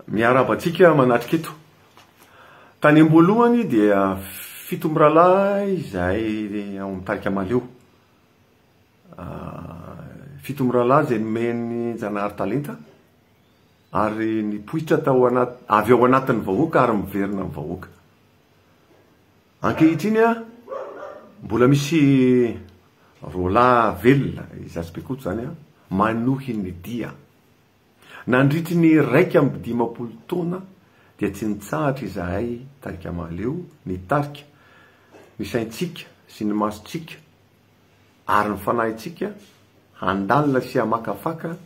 Miarabantsika manatrika eto. Tany amboalohany dia fito miralahy izay ao mitarika maleo. Fito miralahy izay nomeny Janahary talenta ary nipoitra tao avy ao anatin'ny vahoaka ary miverina amin'ny vahoaka. Ankehitriny mbola misy roalahy velona Izaspekotso zany manohy ny dia. Nandritry ny 1 taona dia tsy nitsahatra izahay tarika maleo nitarika ny saintsika sy ny masotsika ary ny fanahitsika handalina sy hamakafaka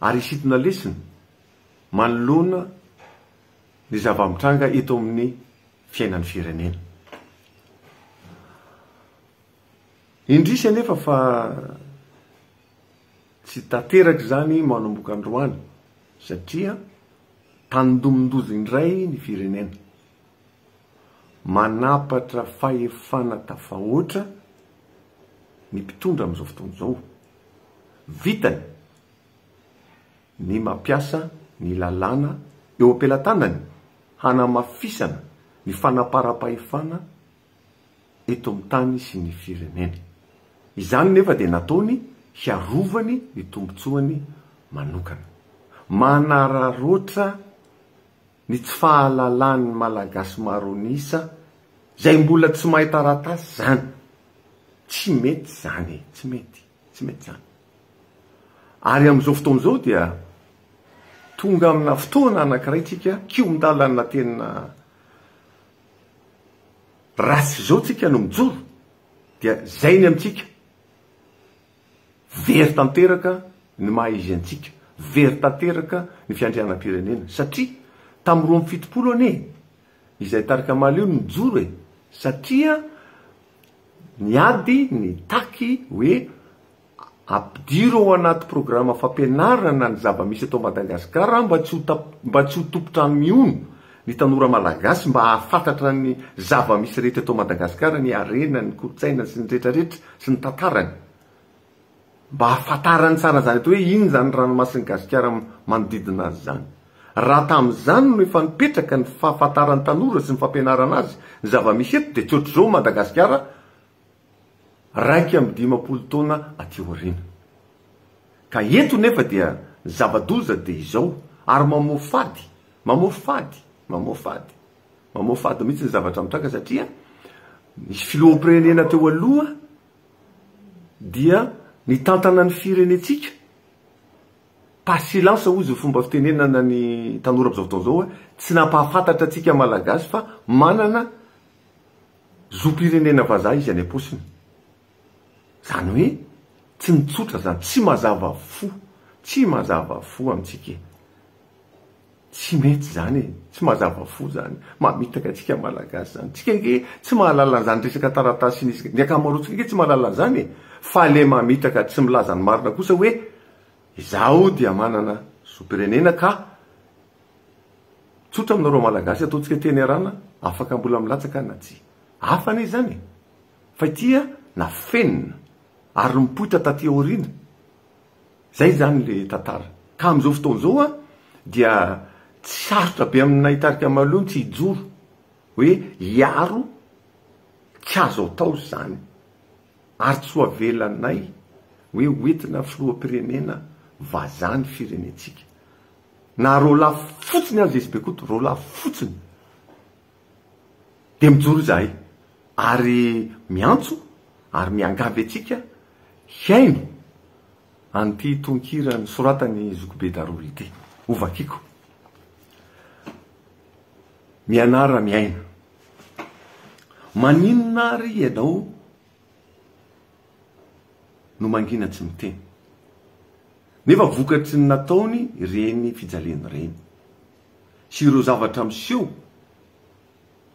ary isitona lesina manoloana ny zava-mitranga eto amin'ny fiainan'ny firenena. Indrisy anefa fa tsy tanteraka zany manomboka androany satria tandomindrozy indray ny firenena manapatra fahefana tafahoatra ny mpitondra amin'izao fotoana izao. Vitany ny mampiasa ny lalàna eo am-pelatanany hanamafisana ny fanapara-pahefana eto amin'ny tany sy ny firenena. Izany nefa dia nataony hiarovany ny tombotsoany manokana. Manararoatra ny tsy fahalalan'ny malagasy maro anisa izay mbola tsy mahay taratasy zany. Tsy mety zany, tsy mety zany. Ary amin'izao fotoana izao dia tonga amina fotoana anankiray tsika kiomdalana tena ratsy zao tsika no mijoro dia zay ny amintsika. Very tanteraka ny maha-izy antsika, very tanteraka ny fiandrianam-pirenena satria tamin'ny 27 ane izay tarika maleo ny mijoro satria niady ny taky hoe ampidiro ao anaty programa fampianarana ny zava-misy eto Madagasikara mba tsy ho tompotrano miono ny tanora malagasy mba hahafantatra ny zava-misy rehetra eto Madagasikara, ny arena, ny kolotsaina sy ny rehetrarehetra sy ny tantarany. Mba hahafantarany tsara zany hoe ino zany ranomasin'ny Gasikara manodidina azy zany. Raha tamin'izany no efa nipetraka ny fahafantarany tanora sy ny fampianarana azy ny zava-misy eto dia tsy ohatr'izao Madagasikara 120 taona aty aoriana. Ka eto nefa dia zava-doza dia izao ary mamofady mihitsy ny zavatra mitranga satria nisy filoham-pirenena teo aloha dia ny tantana ny firenetsika pasilansa ozy fomba fitenenana ny tanora amin'izao fotoana izao tsy nampahafantatra atsika malagasy fa manana zom-pirenena vazaha izy any am-posiny. Zany hoe tsy mitsotra zany, tsy mazava fo amintsika. Tsy mety zany tsy mazava fo zany. Mamitaka atsika malagasy zany. Tsika nge tsy mahalala zany resaka taratasy nisika. Ny akamaroantsika nge tsy mahalala zany fa le mamitaka tsy milaza ny marina kosa hoe izaho dia manana zom-pirenena ka tsotra aminareo malagasy ataontsika teny arana afaka mbola milatsaka na tsy. Hafane zany. Fa itia na fenina ary mipoitra taty aoriana. Zay zany le tantara. Ka amin'izao fotoana izao dia tsy sarotra be aminay tarika maleo tsy hijoro hoe hiaro tsy azo atao zany ary tsy ho avelanay hoe hoentina filoham-pirenena vazany firenetsika. Na roalahy fotsiny azy Izaspekotso, roalahy fotsiny dia mijoro zahay ary miantso ary miangavy atsika hiaino an'ity tonkira ny soratany Zokobe Darolo ity. Ovakiko mianara miaina. Maninona ary ianao no mangina tsy miteny nefa vokatry ny nataony reny fijaliana reny sy ireo zavatra miseho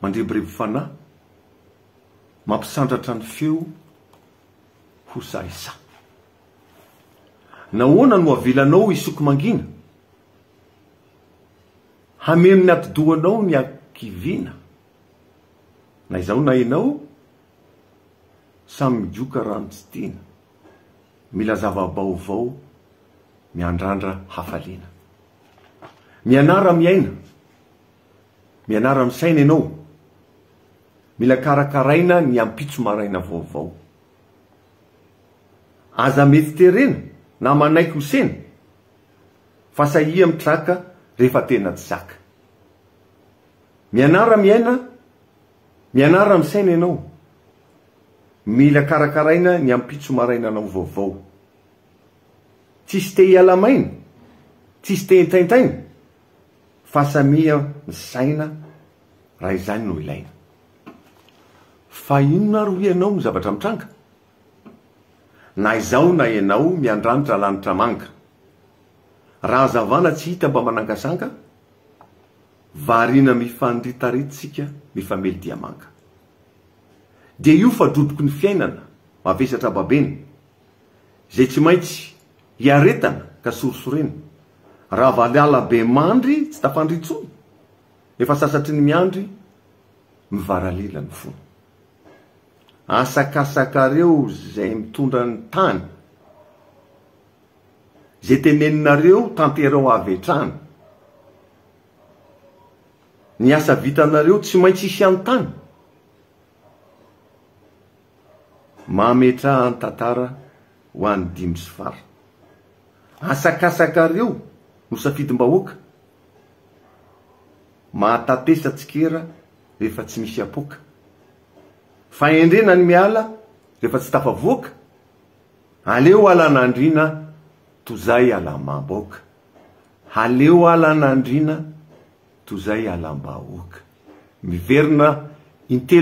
mandrebirebo fanahy mampisandratra ny feo ho saisa. Nahoana no avelanao isoko mangina hameno ny atidohanao ny akivina na izao na ianao samy mijoka rano tsy tiana mila zava-baovao miandrandra hafaliana. mianara miaina, mianara misaina ianao, mila karakaraina ny ampitso maraina vaovao. Aza mety terena na manaiky ho sena fa sahia mitraka rehefa tena tsy zaka. Mianara miaina, mianara misaina ianao, mila karakaraina ny ampitso maraina anao vaovao. Tsisy te hialamaina, tsisy te hitaintaina, fa samia misaina raha izany no ilaina. Fa inona ro ianao ny zavatra mitranga? Na izao na ianao miandranitra lanitra manga. Raha zavana tsy hita mba manangasanga, variana mifandritaritsika mifamely dia manga. Dia io fa drodoko ny fiainana mavesatra babeny, zay tsy maintsy hiaretana ka sorosorena. Raha valala be mandry tsy tafandritsony, efa sasatry ny miandry mivaralila ny fony. Asakasakareo zay mitondra ny tany, zay teneninareo tanterao avetrany. Ny asa vitanareo tsy maintsy isy an-tany. Mametra ny tantara ho an'ny 5 sy fara. Asakasakareo no safidim-bahoaka, mahatatesa tsikera rehefa tsy misy apoka. Fahendrena ny miala rehefa tsy tafavoaka, aleo alan'andriana tozay alam-bahoaka. Aleo alan'andriana tozay alam-bahoaka. Miverina intelo